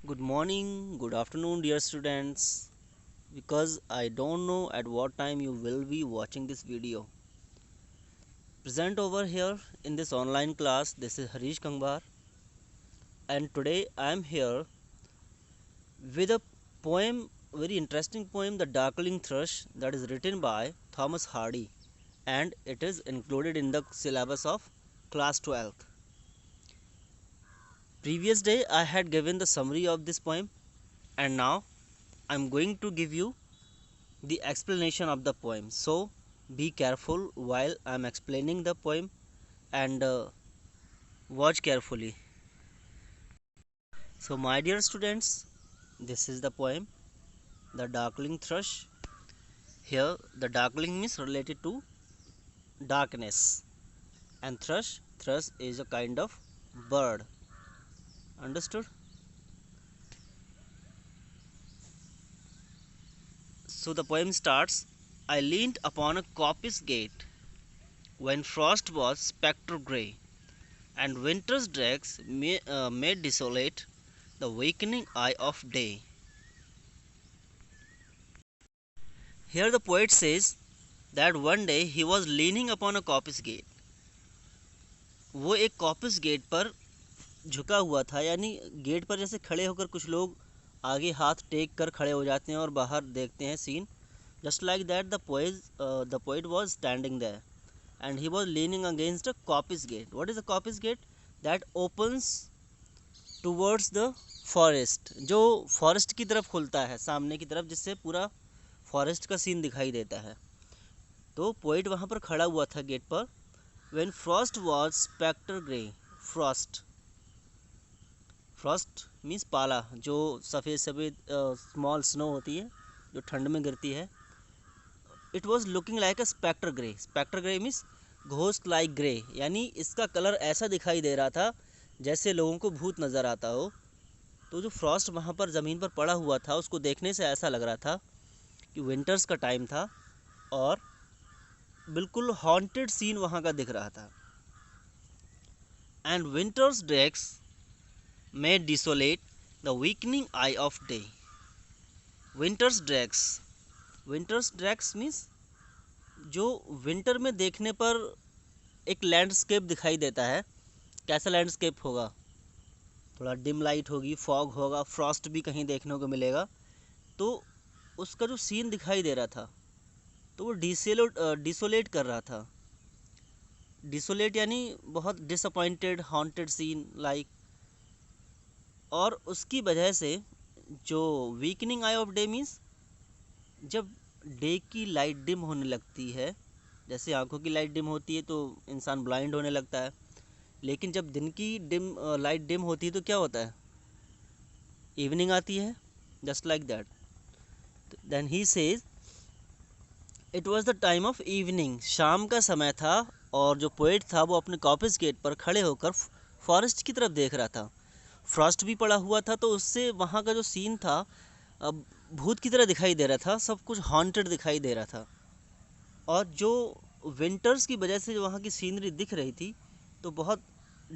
Good morning, good afternoon, dear students. Because I don't know at what time you will be watching this video. Present over here in this online class, this is Harish Kangbar, and today I am here with a poem, very interesting poem, The Darkling Thrush, that is written by Thomas Hardy, and it is included in the syllabus of class 12th. Previous day I had given the summary of this poem, and now I am going to give you the explanation of the poem. So be careful while I am explaining the poem and watch carefully. So my dear students, this is the poem The Darkling Thrush. Here the darkling means related to darkness, and thrush is a kind of bird. Understood? So the poem starts. I leaned upon a coppice gate when frost was spectre grey, and winter's dregs made desolate the wakening eye of day. Here the poet says that one day he was leaning upon a coppice gate. वो एक कॉपिस gate पर झुका हुआ था, यानी gate पर जैसे खड़े होकर कुछ लोग आगे हाथ टेक कर खड़े हो जाते हैं और बाहर देखते हैं scene. Just like that the poet was standing there and he was leaning against a coppice gate. What is a coppice gate? That opens towards the forest, जो फॉरेस्ट की तरफ खुलता है, सामने की तरफ, जिससे पूरा फॉरेस्ट का सीन दिखाई देता है. तो पोइट वहाँ पर खड़ा हुआ था गेट पर. When frost was spectre grey. Frost means पाला, जो सफ़ेद सफ़ेद स्मॉल स्नो होती है जो ठंड में गिरती है. It was looking like a spectre grey. Spectre grey means ghost like grey, यानी इसका कलर ऐसा दिखाई दे रहा था जैसे लोगों को भूत नज़र आता हो. तो जो फ्रॉस्ट वहाँ पर ज़मीन पर पड़ा हुआ था, उसको देखने से ऐसा लग रहा था कि विंटर्स का टाइम था और बिल्कुल हॉन्टेड सीन वहाँ का दिख रहा था. And winter's dregs made desolate the weakening eye of day. Winter's dregs means जो विंटर में देखने पर एक लैंडस्केप दिखाई देता है. कैसा लैंडस्केप होगा? थोड़ा डिम लाइट होगी, फॉग होगा, फ्रॉस्ट भी कहीं देखने को मिलेगा. तो उसका जो सीन दिखाई दे रहा था, तो वो डिसोलेट कर रहा था. डिसोलेट यानी बहुत डिसअपॉइंटेड, हॉन्टेड सीन लाइक. और उसकी वजह से जो weakening eye of day means जब डे की लाइट डिम होने लगती है, जैसे आंखों की लाइट डिम होती है तो इंसान ब्लाइंड होने लगता है, लेकिन जब दिन की लाइट डिम होती है तो क्या होता है? इवनिंग आती है. Just like that. Then he says it was the time of evening. शाम का समय था और जो पोएट था वो अपने कॉपिस गेट पर खड़े होकर फॉरेस्ट की तरफ देख रहा था. फ्रॉस्ट भी पड़ा हुआ था, तो उससे वहाँ का जो सीन था अब भूत की तरह दिखाई दे रहा था. सब कुछ हॉन्टेड दिखाई दे रहा था. और जो विंटर्स की वजह से जो वहाँ की सीनरी दिख रही थी, तो बहुत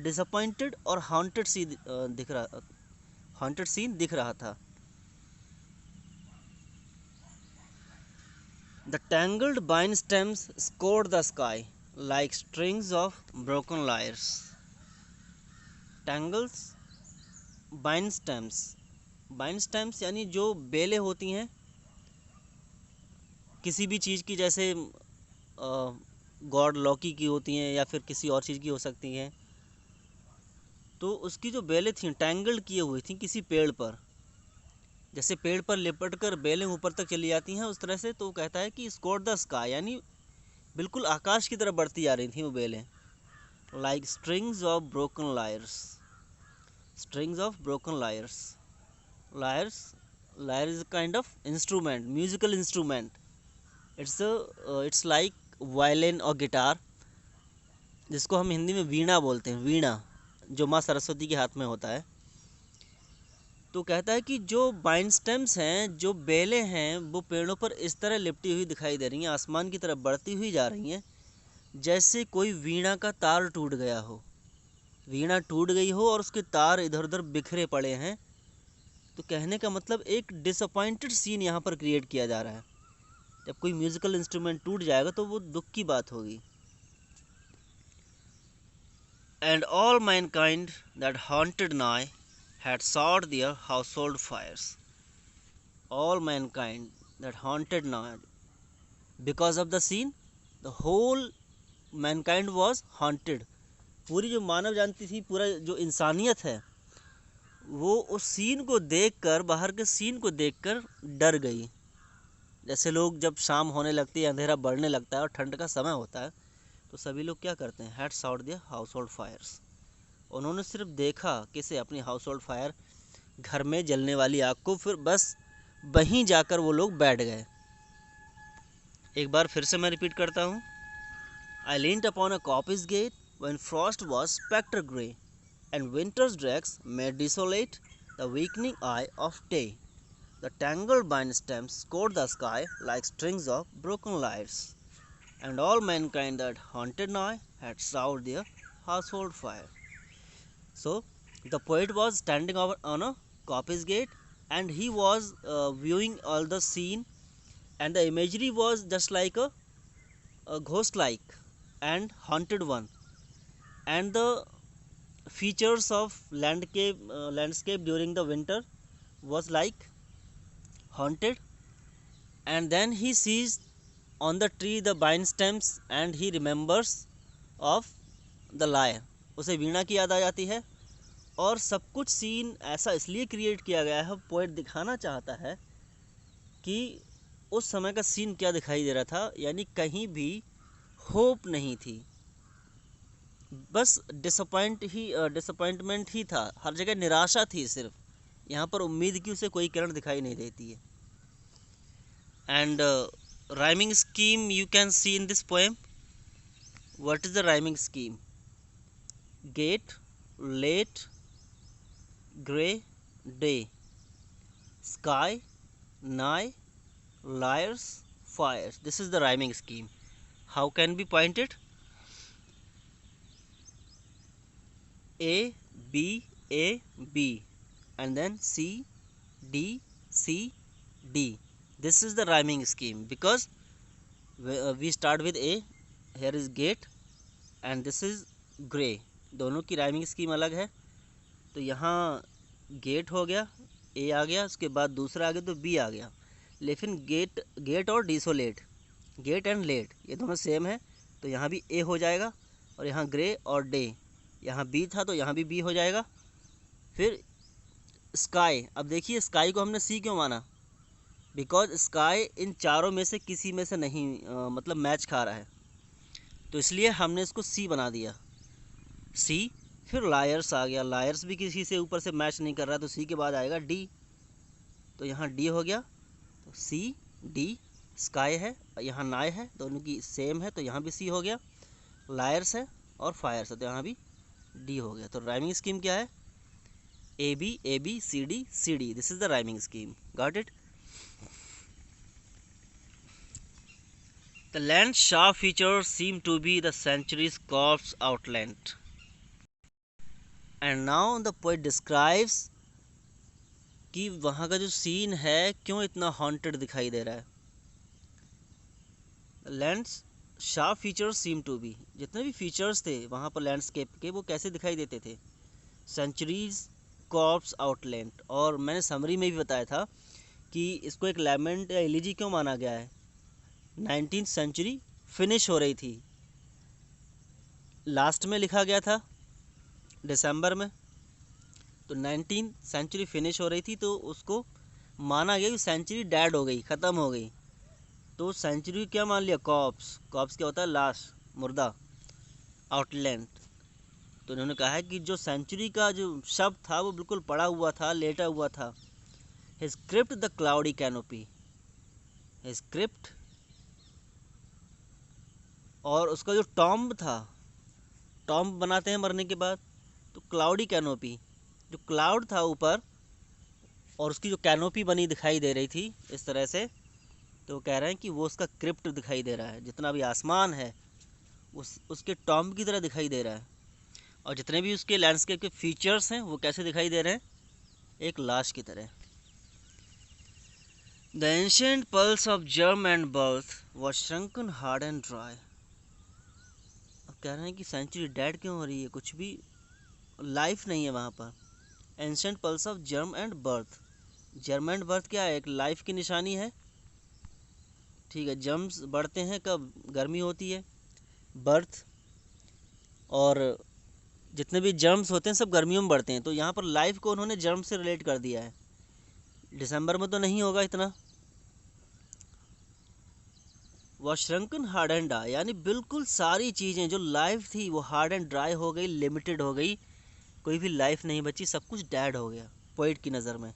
डिसअपॉइंटेड और हॉन्टेड सीन दिख रहा था. The tangled vine stems scored the sky like strings of broken lyres. Tangles vine stems यानी जो बेलें होती हैं किसी भी चीज़ की, जैसे गॉड लौकी की होती हैं या फिर किसी और चीज़ की हो सकती हैं. तो उसकी जो बेलें थीं टैंगल्ड किए हुई थी किसी पेड़ पर, जैसे पेड़ पर लिपट कर बेलें ऊपर तक चली जाती हैं उस तरह से. तो कहता है कि स्कोर द स्काई, यानी बिल्कुल आकाश की तरफ बढ़ती जा रही थी वो बेलें. Like strings of broken lyres. Lyre is a kind of instrument, musical instrument. It's like violin और गिटार, जिसको हम हिंदी में वीणा बोलते हैं. वीणा जो माँ सरस्वती के हाथ में होता है. तो कहता है कि जो बाइन स्टेम्स हैं, जो बेलें हैं, वो पेड़ों पर इस तरह लिपटी हुई दिखाई दे रही हैं, आसमान की तरफ बढ़ती हुई जा रही हैं, जैसे कोई वीणा का तार टूट गया हो. वीणा टूट गई हो और उसके तार इधर उधर बिखरे पड़े हैं, तो कहने का मतलब एक डिसअपॉइंटेड सीन यहाँ पर क्रिएट किया जा रहा है। जब कोई म्यूजिकल इंस्ट्रूमेंट टूट जाएगा तो वो दुख की बात होगी। And all mankind that haunted नाई had sought their household fires. All mankind that haunted Noah, because of the scene, the whole mankind was haunted. पूरी जो मानव जानती थी, पूरा जो इंसानियत है, वो उस सीन को देखकर, बाहर के सीन को देखकर डर गई। जैसे लोग जब शाम होने लगती है, अंधेरा बढ़ने लगता है और ठंड का समय होता है, तो सभी लोग क्या करते हैं? Had sought their household fires. उन्होंने सिर्फ देखा किसे? अपनी हाउस होल्ड फायर, घर में जलने वाली आग को, फिर बस वहीं जाकर वो लोग बैठ गए। एक बार फिर से मैं रिपीट करता हूँ। I leaned upon a coppice gate when frost was spectre grey and winter's dregs made desolate the weakening eye of day. The tangled bine stems scored the sky like strings of broken lights and all mankind that haunted nigh had sought their household fires. So the poet was standing on a coppice gate, and he was viewing all the scene, and the imagery was just like a ghost-like and haunted one, and the features of landscape during the winter was like haunted. And then he sees on the tree the vine stems, and he remembers of the lyre. उसे वीणा की याद आ जाती है। और सब कुछ scene ऐसा इसलिए क्रिएट किया गया है, पोएट दिखाना चाहता है कि उस समय का सीन क्या दिखाई दे रहा था, यानी कहीं भी होप नहीं थी, बस डिसअपॉइंटमेंट ही था, हर जगह निराशा थी सिर्फ। यहाँ पर उम्मीद की उसे कोई किरण दिखाई नहीं देती है। And rhyming scheme you can see in this poem. What is the rhyming scheme? Gate, late, grey, day, sky, nigh, liars, fires. This is the rhyming scheme. How can we point it? A, B, A, B, and then C, D, C, D. This is the rhyming scheme because we start with A. Here is gate and this is grey. दोनों की rhyming scheme अलग है। तो यहाँ gate हो गया, ए आ गया, उसके बाद दूसरा आ गया तो बी आ गया। लेकिन गेट और डिसोलेट, गेट एंड लेट ये दोनों सेम है, तो यहाँ भी ए हो जाएगा। और यहाँ ग्रे और डे, यहाँ बी था तो यहाँ भी बी हो जाएगा। फिर स्काई, अब देखिए स्काई को हमने सी क्यों माना? बिकॉज स्काई इन चारों में से किसी में से नहीं मतलब मैच खा रहा है, तो इसलिए हमने इसको सी बना दिया, सी। फिर लायर्स आ गया, लायर्स भी किसी से ऊपर से मैच नहीं कर रहा, तो सी के बाद आएगा डी, तो यहाँ डी हो गया। तो सी डी, स्काई है, यहाँ नाई है, दोनों की सेम है, तो यहाँ भी सी हो गया। लायर्स है और फायर्स है, तो यहाँ भी डी हो गया। तो राइमिंग स्कीम क्या है? A B C D. This is the rhyming scheme. Got it? The land sharp features seem to be the century's corpse outleant. And now the poet describes कि वहाँ का जो सीन है क्यों इतना हॉन्टेड दिखाई दे रहा है। Lands sharp features seem to be, जितने भी फीचर्स थे वहाँ पर लैंडस्केप के, वो कैसे दिखाई देते थे? Century's corpse outleant. और मैंने समरी में भी बताया था कि इसको एक लैमेंट या एलिजी क्यों माना गया है। 19th सेंचुरी फिनिश हो रही थी, लास्ट में लिखा गया था दिसंबर में, तो 19th सेंचुरी फिनिश हो रही थी, तो उसको माना गया कि सेंचुरी डेड हो गई, ख़त्म हो गई। तो सेंचुरी क्या मान लिया? कॉप्स। कॉप्स क्या होता है? लाश, मुर्दा। आउटलैंड, तो उन्होंने कहा है कि जो सेंचुरी का जो शब्द था वो बिल्कुल पड़ा हुआ था, लेटा हुआ था। His crypt the cloudy canopy, his crypt, और उसका जो टॉम्ब था, टॉम्ब बनाते हैं मरने के बाद, तो क्लाउडी कैनोपी, जो क्लाउड था ऊपर और उसकी जो कैनोपी बनी दिखाई दे रही थी इस तरह से, तो कह रहे हैं कि वो उसका क्रिप्ट दिखाई दे रहा है। जितना भी आसमान है उसके टॉम्ब की तरह दिखाई दे रहा है, और जितने भी उसके लैंडस्केप के फीचर्स हैं वो कैसे दिखाई दे रहे हैं? एक लाश की तरह। The ancient pulse of germ and birth was shrunken, hard and dry. अब कह रहे हैं कि सेंचुरी डेड क्यों हो रही है, कुछ भी लाइफ नहीं है वहाँ पर. Ancient pulse of germ and birth. Germ and birth क्या है, एक लाइफ की निशानी है. ठीक है, जर्म्स बढ़ते हैं कब, गर्मी होती है. बर्थ और जितने भी जर्म्स होते हैं सब गर्मियों में बढ़ते हैं. तो यहाँ पर लाइफ को उन्होंने जर्म से रिलेट कर दिया है. दिसंबर में तो नहीं होगा इतना. वह श्रंकन हार्ड एंड ड्राई, यानी बिल्कुल सारी चीज़ें जो लाइफ थी वो हार्ड एंड ड्राई हो गई, लिमिटेड हो गई, कोई भी लाइफ नहीं बची, सब कुछ डैड हो गया पोइट की नज़र में.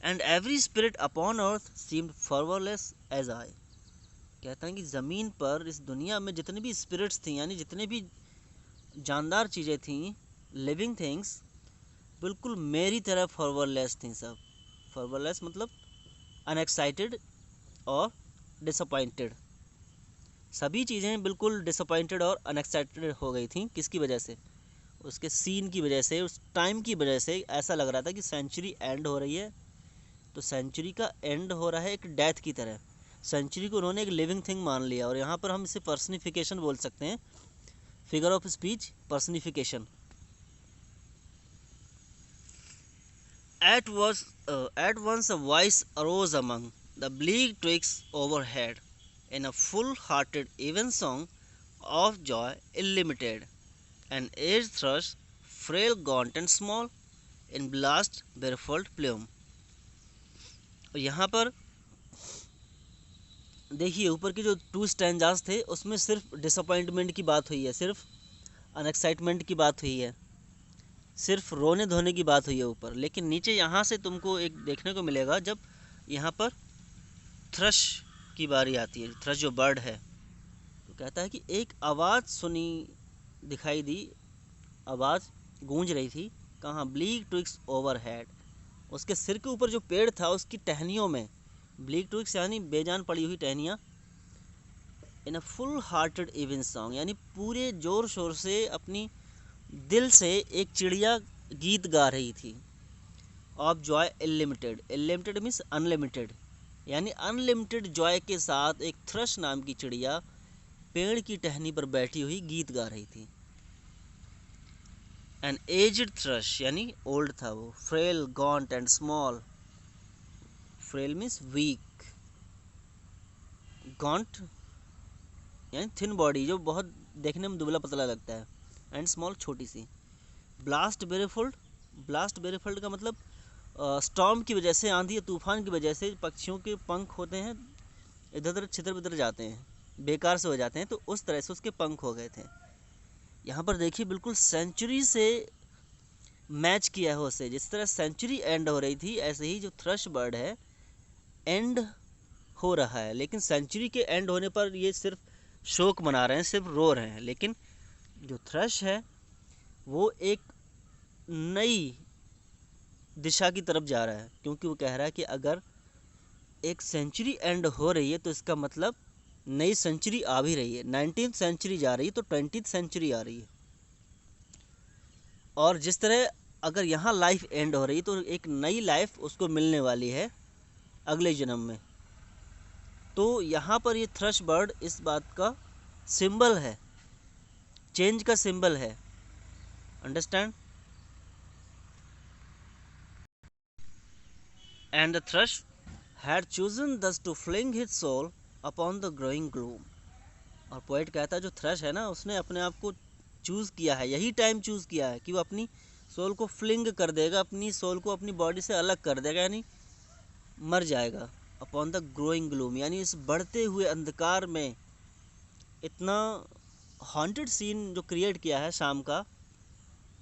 And every spirit upon earth seemed fervourless as I. कहता है कि ज़मीन पर इस दुनिया में जितनी भी स्पिरिट्स थी, यानी जितने भी जानदार चीज़ें थीं, लिविंग थिंग्स, बिल्कुल मेरी तरह फॉरवरलेस थी सब. फॉरवरलेस मतलब अनएक्साइटेड और डिसअपॉइंटेड. सभी चीज़ें बिल्कुल डिसअपॉइंटेड और अनएक्साइटेड हो गई थी. किसकी वजह से, उसके सीन की वजह से, उस टाइम की वजह से. ऐसा लग रहा था कि सेंचुरी एंड हो रही है. तो सेंचुरी का एंड हो रहा है एक डेथ की तरह. सेंचुरी को उन्होंने एक लिविंग थिंग मान लिया, और यहाँ पर हम इसे पर्सनिफिकेशन बोल सकते हैं. Figure of speech, personification. At once a voice arose among the bleak twigs overhead, in a full-hearted evensong of joy illimited. An aged thrush, frail, gaunt and small, in blast barefoot plume. यहाँ पर देखिए ऊपर की जो 2 stanzas थे उसमें सिर्फ disappointment की बात हुई है, सिर्फ अनएक्साइटमेंट की बात हुई है, सिर्फ रोने धोने की बात हुई है ऊपर. लेकिन नीचे यहाँ से तुमको एक देखने को मिलेगा, जब यहाँ पर थ्रश की बारी आती है, थ्रश जो बर्ड है, तो कहता है कि एक आवाज़ सुनी, दिखाई दी, आवाज़ गूंज रही थी. कहाँ, ब्लीक ट्विग्स ओवरहेड, उसके सिर के ऊपर जो पेड़ था उसकी टहनियों में. ब्लीक ट्विग्स यानी बेजान पड़ी हुई टहनियाँ. In a full hearted evensong, यानी पूरे जोर शोर से अपनी दिल से एक चिड़िया गीत गा रही थी. ऑफ जॉय इनलिमिटेड, इनलिमिटेड मीन्स अनलिमिटेड, यानी अनलिमिटेड जॉय के साथ एक थ्रश नाम की चिड़िया पेड़ की टहनी पर बैठी हुई गीत गा रही थी. एन एज्ड थ्रश, यानी ओल्ड था वो. Frail, gaunt and small. Frail means weak, gaunt यानी थिन बॉडी, जो बहुत देखने में दुबला पतला लगता है, एंड स्मॉल, छोटी सी. ब्लास्ट बेरीफोल्ड, ब्लास्ट बेरीफोल्ड का मतलब स्टॉर्म की वजह से, आंधी या तूफान की वजह से पक्षियों के पंख होते हैं इधर उधर छितर बितर जाते हैं, बेकार से हो जाते हैं, तो उस तरह से उसके पंख हो गए थे. यहाँ पर देखिए बिल्कुल सेंचुरी से मैच किया है उससे. जिस तरह सेंचुरी एंड हो रही थी, ऐसे ही जो थ्रश बर्ड है एंड हो रहा है. लेकिन सेंचुरी के एंड होने पर ये सिर्फ शोक मना रहे हैं, सिर्फ रो रहे हैं. लेकिन जो थ्रश है वो एक नई दिशा की तरफ जा रहा है, क्योंकि वो कह रहा है कि अगर एक सेंचुरी एंड हो रही है तो इसका मतलब नई सेंचुरी आ भी रही है. 19th सेंचुरी जा रही है तो 20th सेंचुरी आ रही है. और जिस तरह अगर यहाँ लाइफ एंड हो रही है तो एक नई लाइफ उसको मिलने वाली है अगले जन्म में. तो यहाँ पर ये थ्रश बर्ड इस बात का सिंबल है, चेंज का सिंबल है. Understand. And the thrush had chosen thus to fling his soul upon the growing gloom. और पोएट कहता है जो थ्रश है ना, उसने अपने आप को चूज़ किया है, यही टाइम चूज़ किया है कि वो अपनी सोल को फ्लिंग कर देगा, अपनी सोल को अपनी बॉडी से अलग कर देगा, यानी मर जाएगा. अपॉन द ग्रोइंग ग्लूम, यानी इस बढ़ते हुए अंधकार में. इतना हॉन्टेड सीन जो क्रिएट किया है शाम का,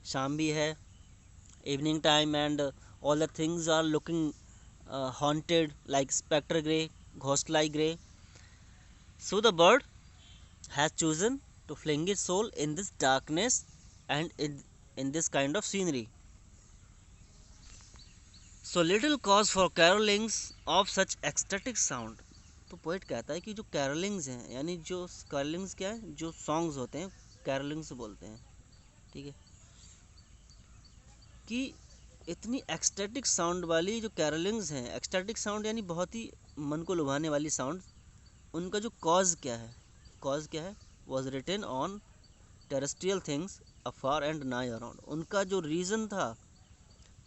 शाम भी है, evening time, and all the things are looking haunted like spectre grey, ghost like grey. So the bird has chosen to fling its soul in this darkness and in this kind of scenery. So little cause for carolings of such ecstatic sound. तो poet कहता है कि जो कैरोलिंग्स हैं, यानी जो कैरोलिंग्स क्या है, जो सॉन्ग्स होते हैं कैरोलिंग्स बोलते हैं, ठीक है, कि इतनी एक्सटैटिक साउंड वाली जो कैरोलिंग्स हैं, एक्सटैटिक साउंड यानी बहुत ही मन को लुभाने वाली साउंड, उनका जो कॉज क्या है, was written on terrestrial things afar and nigh around. उनका जो रीज़न था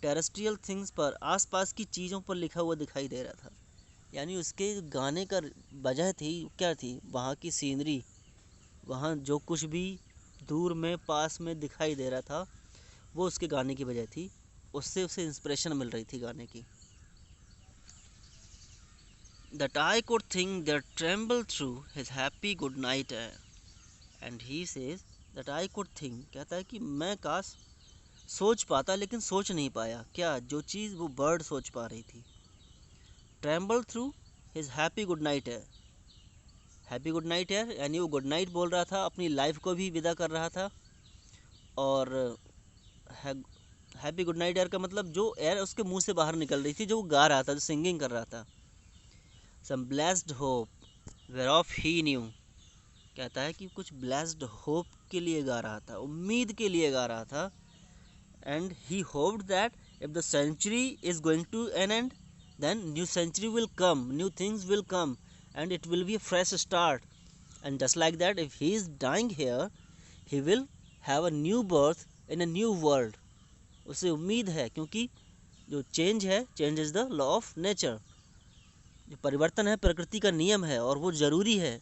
टेरेस्ट्रियल थिंग्स पर, आसपास की चीज़ों पर लिखा हुआ दिखाई दे रहा था। यानी उसके गाने का वजह थी क्या थी, वहाँ की सीनरी, वहाँ जो कुछ भी दूर में पास में दिखाई दे रहा था वो उसके गाने की वजह थी, उससे उसे इंस्पिरेशन मिल रही थी गाने की। That I could think that trembled through his happy good night air, and he says that I could think, कहता है कि मैं काश सोच पाता लेकिन सोच नहीं पाया, क्या जो चीज़ वो बर्ड सोच पा रही थी। Tremble through his happy good night air, happy good night air यानी वो गुड नाइट बोल रहा था, अपनी लाइफ को भी विदा कर रहा था। और हैप्पी गुड नाइट एयर का मतलब जो एयर उसके मुंह से बाहर निकल रही थी, जो वो गा रहा था, जो सिंगिंग कर रहा था। Some blessed hope whereof he knew, कहता है कि कुछ ब्लेस्ड होप के लिए गा रहा था, उम्मीद के लिए गा रहा था। And he hoped that if the century is going to an end, then new century will come, new things will come and it will be a fresh start. And just like that if he is dying here, he will have a new birth in a new world. उसे उम्मीद है, क्योंकि जो change है, change is the law of nature, जो परिवर्तन है प्रकृति का नियम है, और वो ज़रूरी है,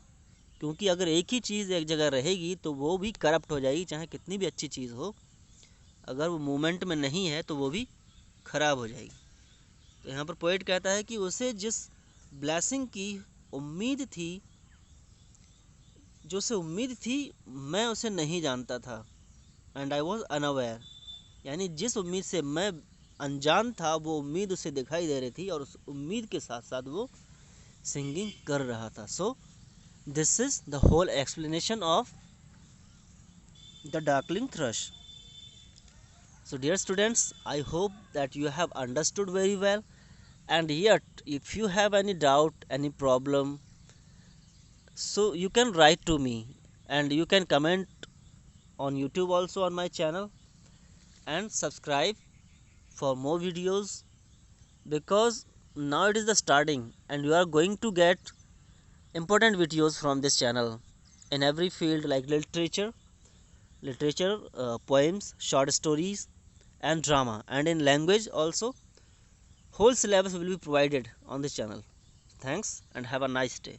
क्योंकि अगर एक ही चीज़ एक जगह रहेगी तो वो भी करप्ट हो जाएगी, चाहे कितनी भी अच्छी चीज़ हो, अगर वो मूवमेंट में नहीं है तो वो भी खराब हो जाएगी। तो यहाँ पर पोएट कहता है कि उसे जिस ब्लेसिंग की उम्मीद थी, जो उसे उम्मीद थी, मैं उसे नहीं जानता था। एंड आई वॉज अनअवेयर, यानी जिस उम्मीद से मैं अनजान था, वो उम्मीद उसे दिखाई दे रही थी, और उस उम्मीद के साथ साथ वो सिंगिंग कर रहा था। So this is the whole explanation of the darkling thrush. So dear students, I hope that you have understood very well, and yet if you have any doubt, any problem, so you can write to me, and you can comment on YouTube also on my channel, and subscribe for more videos, because now it is the starting and you are going to get important videos from this channel in every field, like literature, poems, short stories and drama, and in language also. Whole syllabus will be provided on this channel. Thanks and have a nice day.